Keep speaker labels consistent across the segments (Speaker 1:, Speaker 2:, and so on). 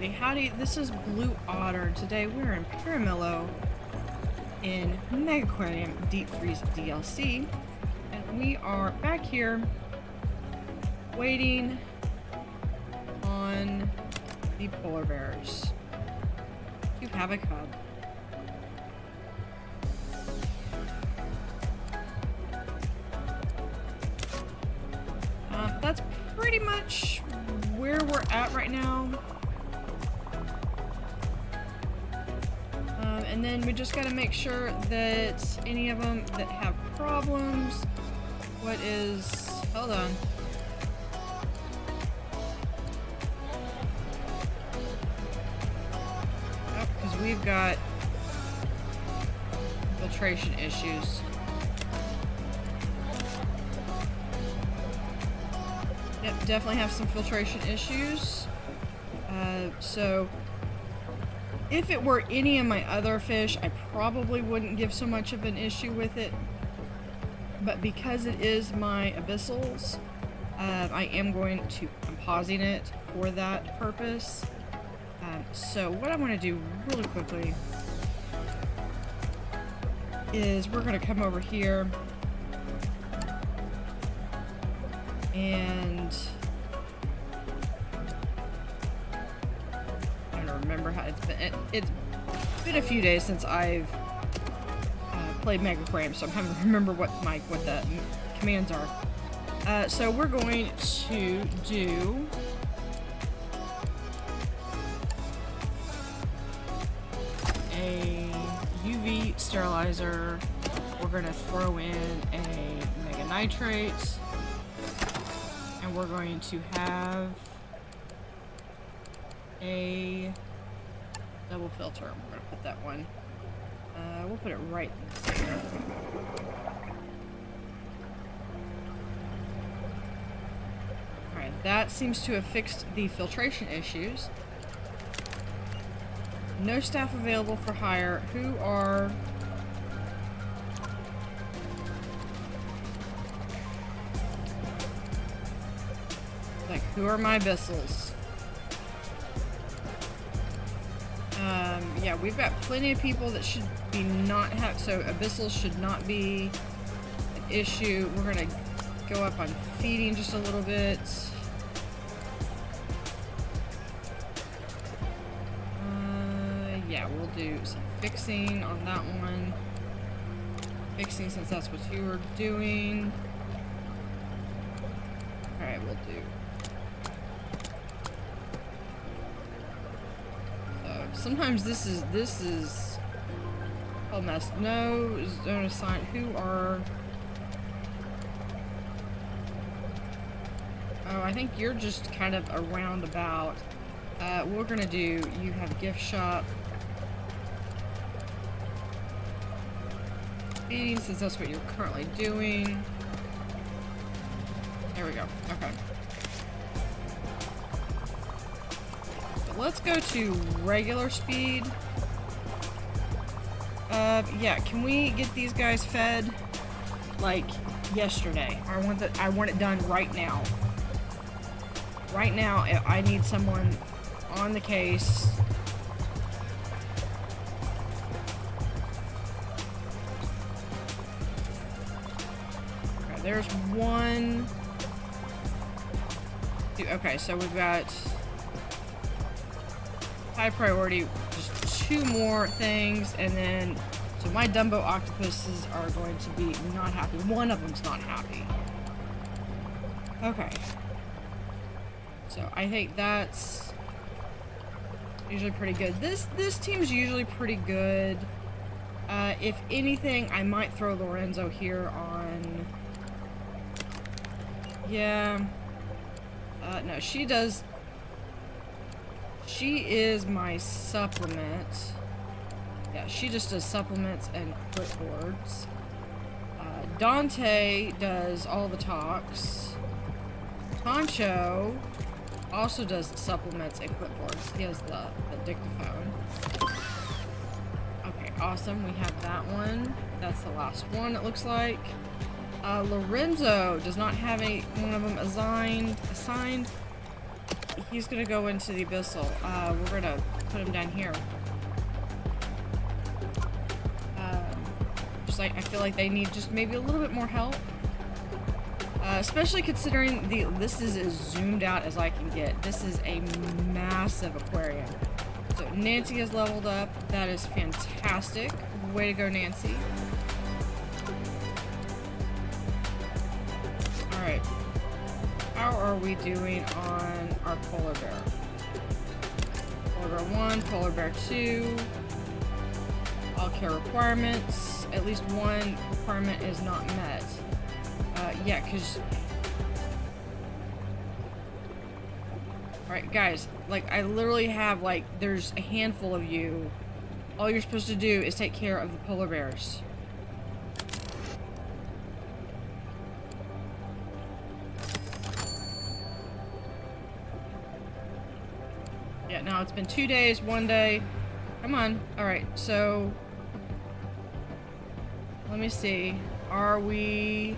Speaker 1: Howdy Howdy, this is Blue Otter. Today we're in Piramillo in Megaquarium Deep Freeze DLC, and we are back here waiting on the polar bears to have a cub. That's pretty much where we're at right now. And then we just got to make sure that any of them that have problems, hold on. Oh, because we've got filtration issues. Yep, definitely have some filtration issues. So if it were any of my other fish, I probably wouldn't give so much of an issue with it. But because it is my abyssals, I'm pausing it for that purpose. So what I want to do really quickly is we're going to come over here and I don't remember how it's been a few days since I've played Megaquarium, so I'm having to remember what the commands are. So we're going to do a UV sterilizer. We're going to throw in a mega nitrate. And we're going to have a double filter. We're going to put that one. We'll put it right there. Alright, that seems to have fixed the filtration issues. No staff available for hire. Who are... who are my abyssals? Yeah, we've got plenty of people that should be so abyssals should not be an issue. We're gonna go up on feeding just a little bit. Yeah, we'll do some fixing on that one. Fixing, since that's what you were doing. Alright, we'll do. Sometimes this is a mess. No zone assigned. Who are... Oh, I think you're just kind of a roundabout. What we're gonna do, you have gift shop. Feeding, since that's what you're currently doing. There we go. Okay. Let's go to regular speed. Yeah, can we get these guys fed like yesterday? I want it done right now. Right now, I need someone on the case. Okay, there's one. Two, okay, so we've got high priority, just two more things, and then, so my Dumbo octopuses are going to be not happy. One of them's not happy. Okay. So I think that's usually pretty good. This team's usually pretty good. If anything, I might throw Lorenzo here on... Yeah. No, she does... She is my supplement. Yeah, she just does supplements and clipboards. Dante does all the talks. Poncho also does supplements and clipboards. He has the dictaphone. Okay, awesome. We have that one. That's the last one, it looks like. Lorenzo does not have one of them assigned. he's gonna go into the abyssal. We're gonna put him down here. Just like, I feel like they need just maybe a little bit more help. Especially considering this is as zoomed out as I can get. This is a massive aquarium. So Nancy has leveled up. That is fantastic. Way to go, Nancy. Alright. How are we doing on our polar bear? Polar bear 1, polar bear 2. All care requirements. At least one requirement is not met. Yeah, because... Alright, guys. Like, I literally have, like, there's a handful of you. All you're supposed to do is take care of the polar bears. Yeah, now it's been 2 days, 1 day. Come on. Alright, so... Let me see. Are we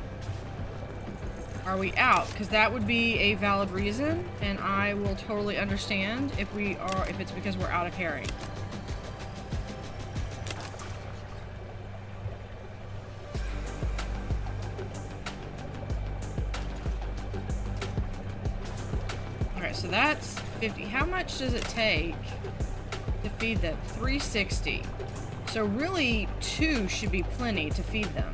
Speaker 1: out? Because that would be a valid reason, and I will totally understand if it's because we're out of herring. Okay, so that's 50. How much does it take to feed them? 360. So really, 2 should be plenty to feed them.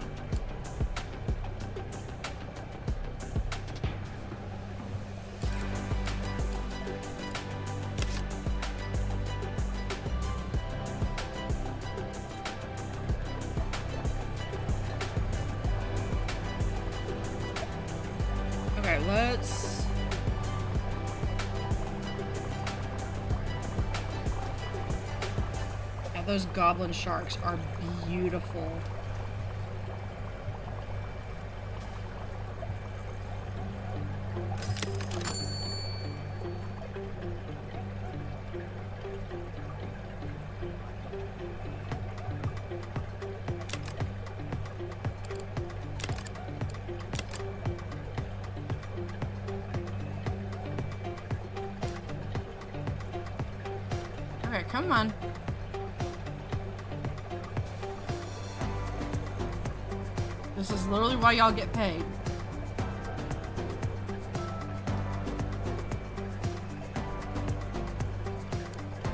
Speaker 1: Okay, let's... Yeah, those goblin sharks are beautiful. Okay, come on. This is literally why y'all get paid.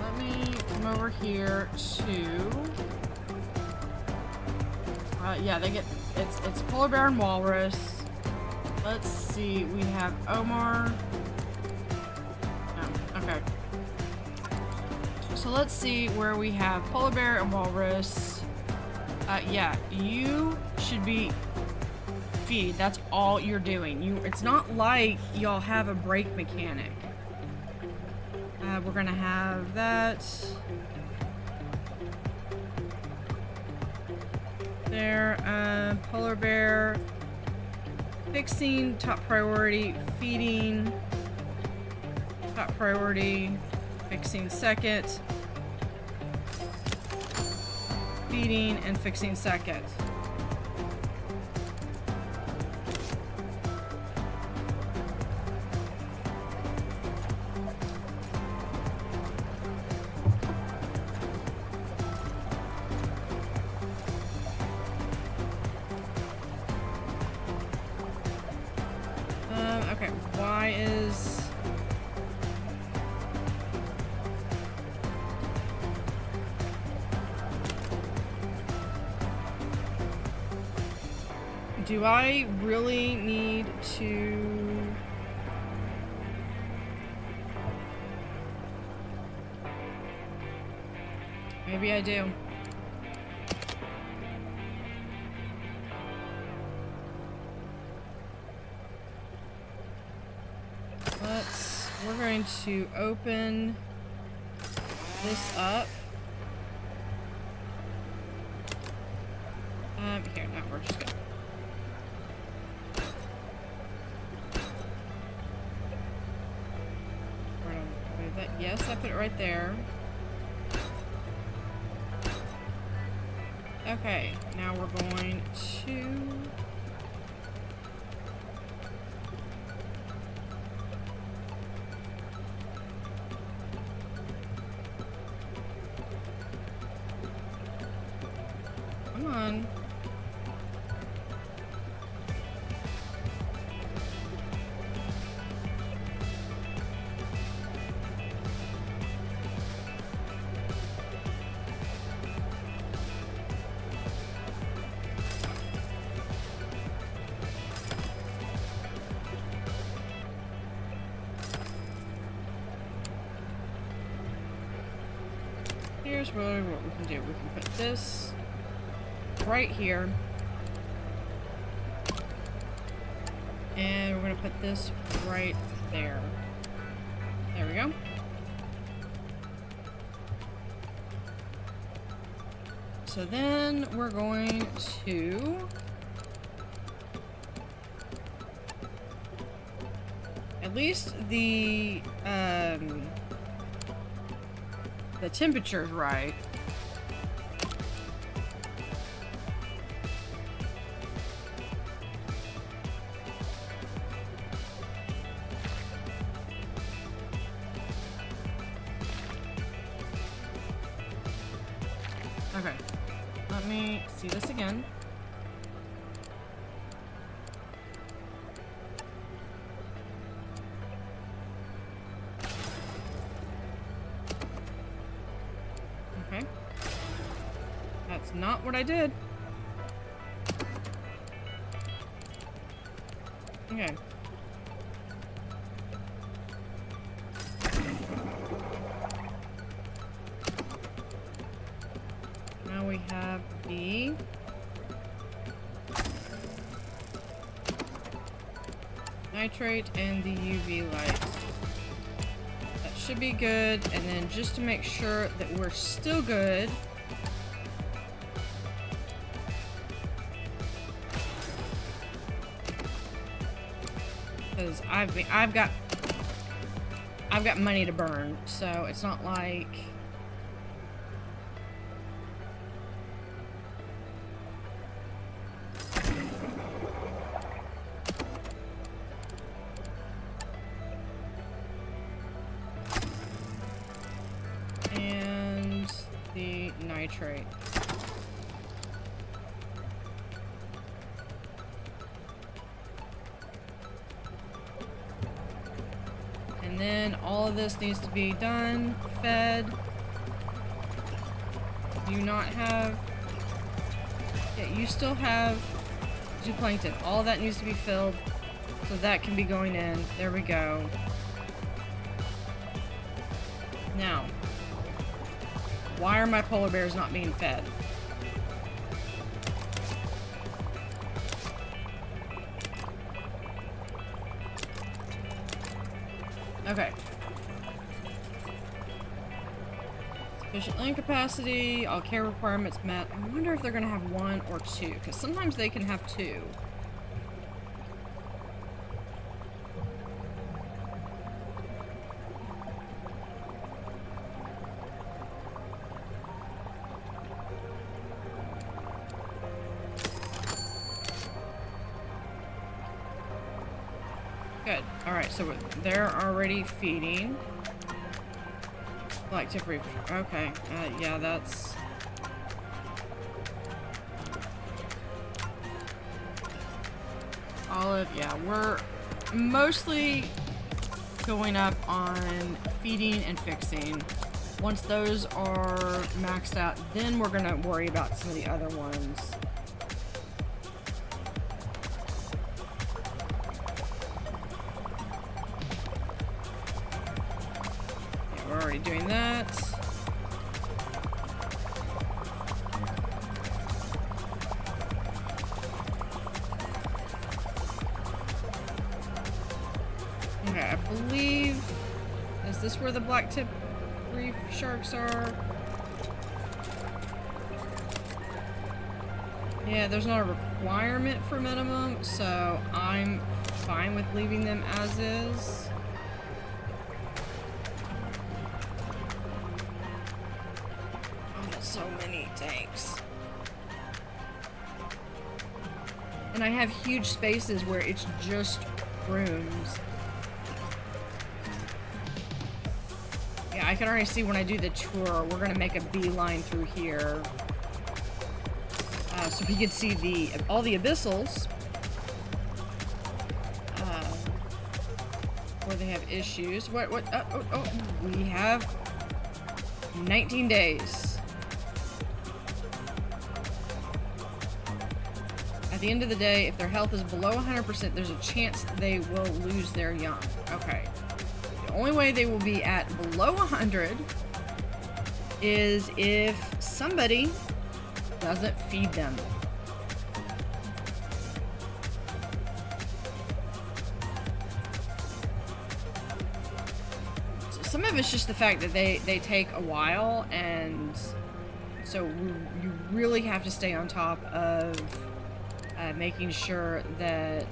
Speaker 1: Let me come over here to... yeah, they get... It's polar bear and walrus. Let's see, we have Omar. Oh, okay. So let's see where we have polar bear and walrus. Yeah, you should be feed. That's all you're doing. It's not like y'all have a break mechanic. We're gonna have that there. Polar bear fixing, top priority. Feeding, top priority. Fixing second. Feeding and fixing second. Okay, why is... Do I really need to... Maybe I do. We're going to open this up. Here, no, we're just gonna... Yes, I put it right there. Okay, now we're going to... on. Here's really what we can do. We can put this right here. And we're going to put this right there. There we go. So then we're going to at least the temperature's right. Okay, let me see this again. Okay. That's not what I did. Okay. Now we have the nitrate and the UV light. That should be good. And then just to make sure that we're still good, because I've got money to burn, so it's not like and the nitrate. And then all of this needs to be done, fed. You not have... Yeah, you still have zooplankton. All of that needs to be filled, so that can be going in. There we go. Now, why are my polar bears not being fed? Okay. Sufficient land capacity, all care requirements met. I wonder if they're gonna have one or two, because sometimes they can have two. Good. Alright, so they're already feeding. Like tip reef. Okay. Yeah, that's... Olive, yeah, we're mostly going up on feeding and fixing. Once those are maxed out, then we're gonna worry about some of the other ones. We're already doing that. Okay, I believe... Is this where the black tip reef sharks are? Yeah, there's not a requirement for minimum, so I'm fine with leaving them as is. So many tanks. And I have huge spaces where it's just rooms. Yeah, I can already see when I do the tour, we're gonna make a beeline through here. so we could see all the abyssals where they have issues. What? Oh, we have 19 days. At the end of the day, if their health is below 100%, there's a chance they will lose their young. Okay. The only way they will be at below 100 is if somebody doesn't feed them. So some of it's just the fact that they take a while, and so you really have to stay on top of making sure that,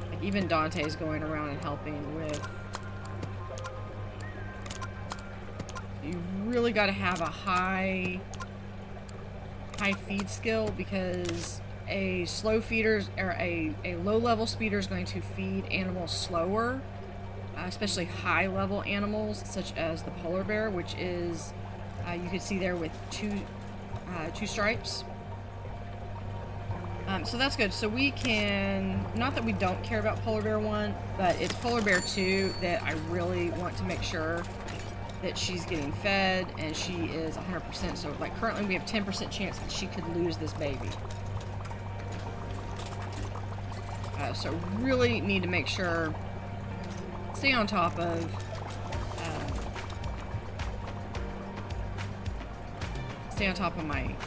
Speaker 1: like, even Dante's going around and helping with. You really got to have a high feed skill, because a slow feeder or a low level speeder is going to feed animals slower, especially high level animals such as the polar bear, which is you can see there with two stripes. So that's good. So we can, not that we don't care about polar bear 1, but it's polar bear 2 that I really want to make sure that she's getting fed and she is 100%. So like currently we have 10% chance that she could lose this baby. So really need to make sure, stay on top of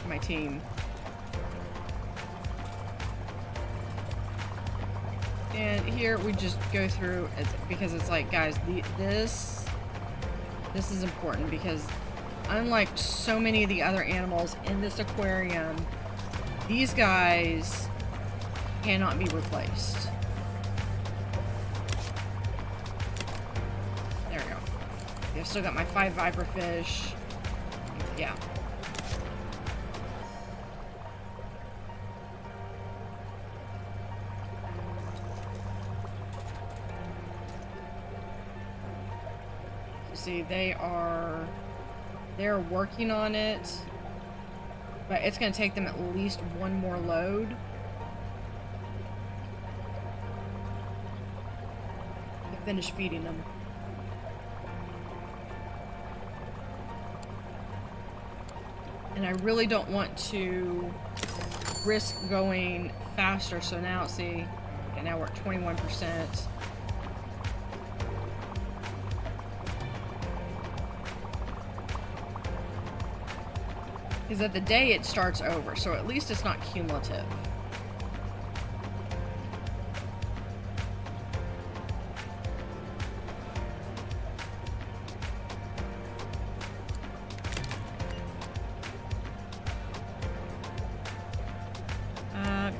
Speaker 1: my team. And here we just go through, because it's like, guys, this is important, because unlike so many of the other animals in this aquarium, these guys cannot be replaced. There we go. I've still got my 5 viper fish. Yeah. See, they're working on it, but it's going to take them at least one more load. To finish feeding them. And I really don't want to risk going faster. So now, see, okay, now we're at 21%. Because at the day it starts over, so at least it's not cumulative.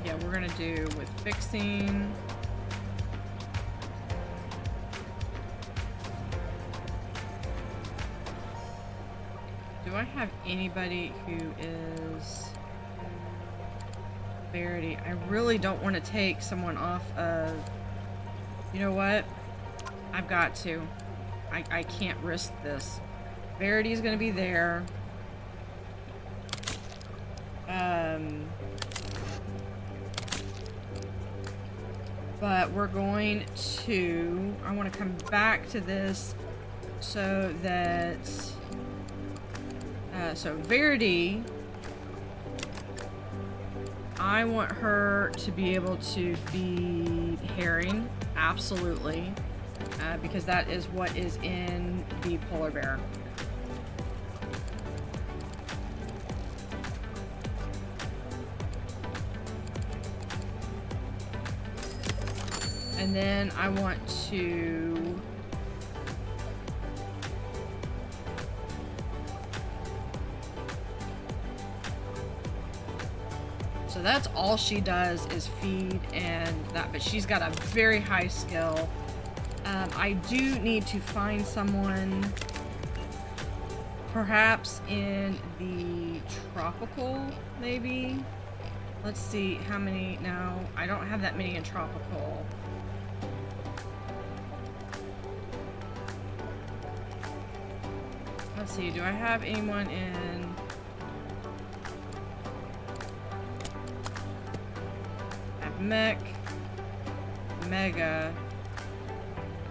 Speaker 1: Yeah, we're gonna do with fixing. Do I have anybody who is Verity? I really don't want to take someone off of... You know what? I've got to. I can't risk this. Verity is going to be there. But we're going to... I want to come back to this so that... so Verity, I want her to be able to feed herring, absolutely, because that is what is in the polar bear. And then I want to... So that's all she does is feed and that, but she's got a very high skill. I do need to find someone perhaps in the tropical, maybe. Let's see how many. No, I don't have that many in tropical. Let's see, do I have anyone in... Mega.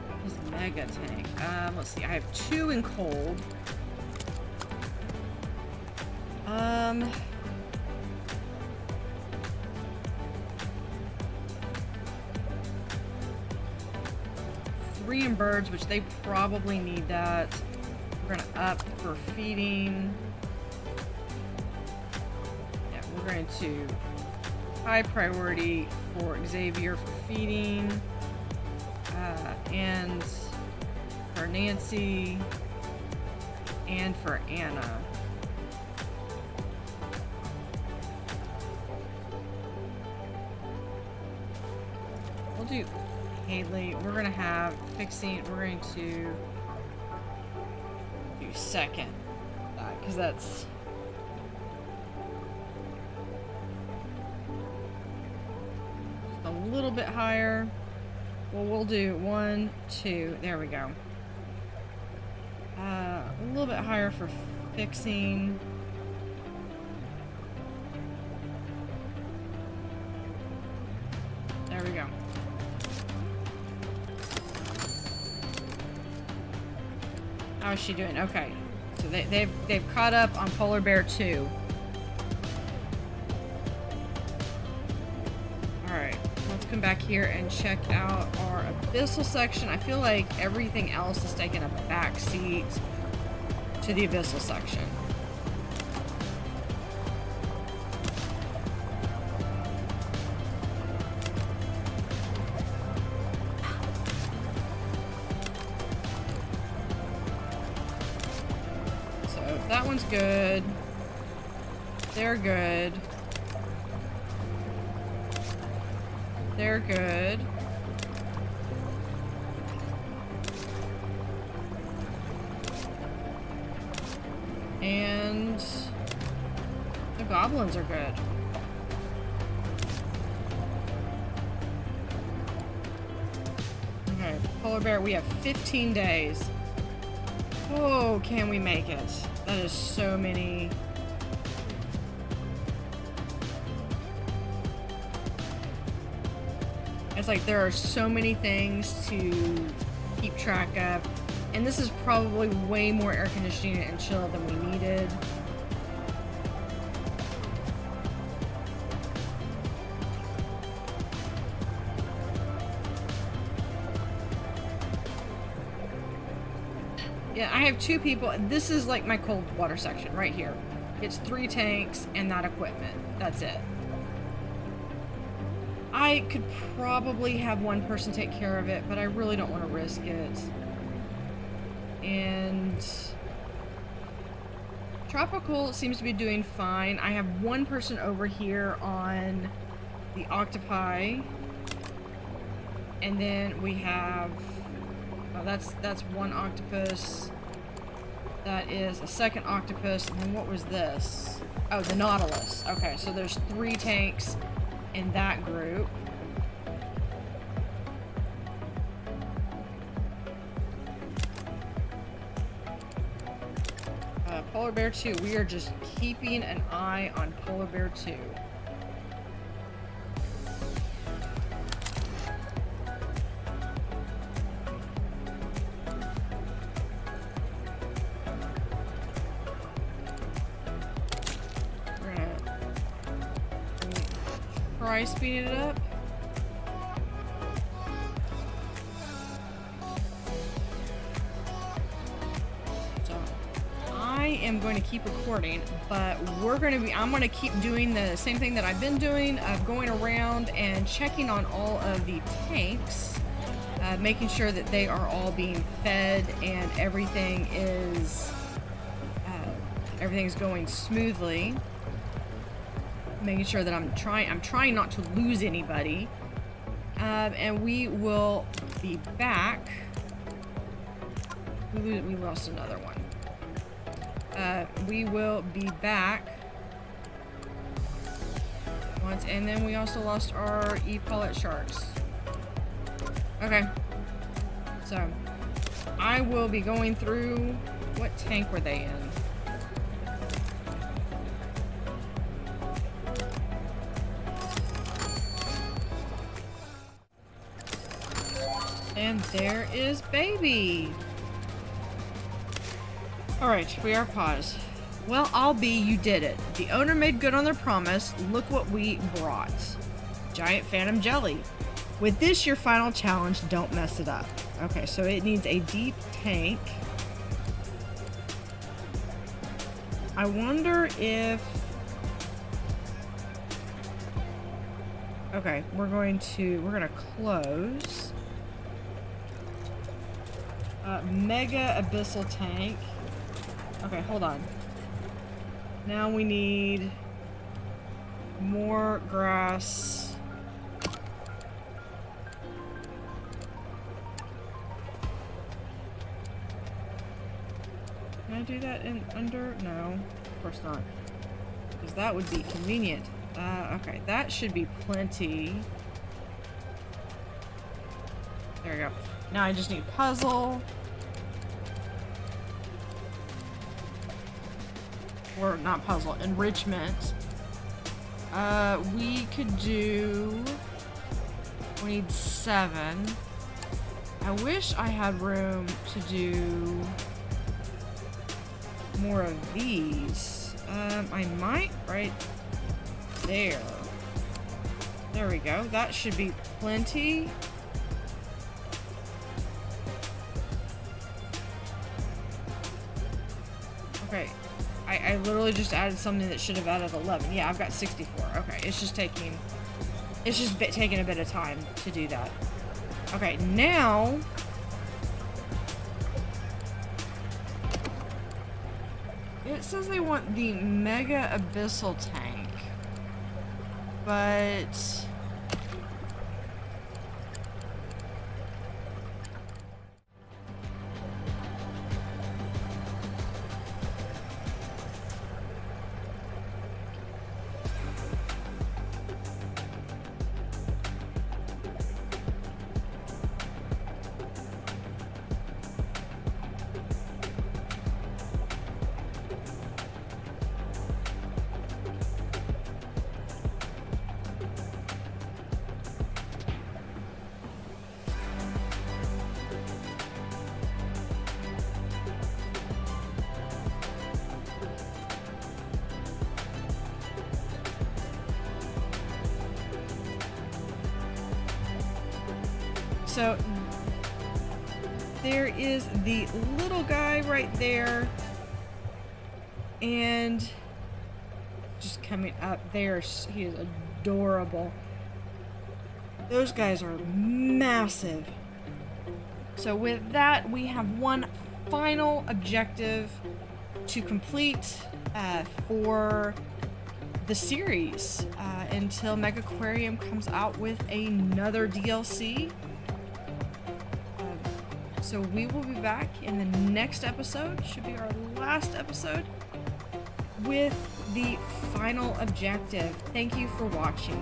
Speaker 1: What is Mega tank? Let's see. I have 2 in cold. 3 in birds, which they probably need that. We're gonna up for feeding. Yeah, we're going to high priority for Xavier for feeding, and for Nancy, and for Anna. We'll do Haley. We're gonna have fixing. We're going to do second, because that's just a little bit higher. Well, we'll do 1, 2. There we go. A little bit higher for fixing. There we go. How is she doing? Okay, so they've caught up on Polar Bear 2. All right, let's come back here and check out our abyssal section. I feel like everything else is taking a back seat to the abyssal section. That one's good. They're good. They're good. And the goblins are good. Okay, Polar Bear, we have 15 days. Oh, can we make it? That is so many. It's like there are so many things to keep track of. And this is probably way more air conditioning and chill than we needed. Yeah, I have 2 people. This is like my cold water section right here. It's 3 tanks and that equipment. That's it. I could probably have 1 person take care of it, but I really don't want to risk it. And Tropical seems to be doing fine. I have 1 person over here on the octopi. And then we have... Oh, that's 1 octopus. That is a 2nd octopus. And then what was this? Oh, the Nautilus. Okay, so there's 3 tanks in that group. Polar Bear 2. We are just keeping an eye on Polar Bear 2. Try speeding it up. So I am going to keep recording, but I'm going to keep doing the same thing that I've been doing of going around and checking on all of the tanks, making sure that they are all being fed and everything is everything's going smoothly. Making sure that I'm trying not to lose anybody. And we will be back. We lost another one. We will be back once, and then we also lost our E-Pollet sharks. Okay. So, I will be going through... What tank were they in? And there is baby. Alright, we are paused. Well, I'll be, you did it. The owner made good on their promise. Look what we brought. Giant phantom jelly. With this, your final challenge, don't mess it up. Okay, so it needs a deep tank. I wonder if... Okay, we're gonna close. Mega abyssal tank. Okay, hold on. Now we need more grass. Can I do that in under? No, of course not. Because that would be convenient. Okay, that should be plenty. There we go. Now I just need puzzle. Or not puzzle, enrichment. We could do... We need 7. I wish I had room to do more of these. I might right there. There we go. That should be plenty. Okay. I literally just added something that should have added 11. Yeah, I've got 64. Okay, it's just taking a bit of time to do that. Okay, now it says they want the mega abyssal tank, but so there is the little guy right there, and just coming up there, he is adorable. Those guys are massive. So with that, we have one final objective to complete for the series until Megaquarium comes out with another DLC. So we will be back in the next episode, should be our last episode, with the final objective. Thank you for watching.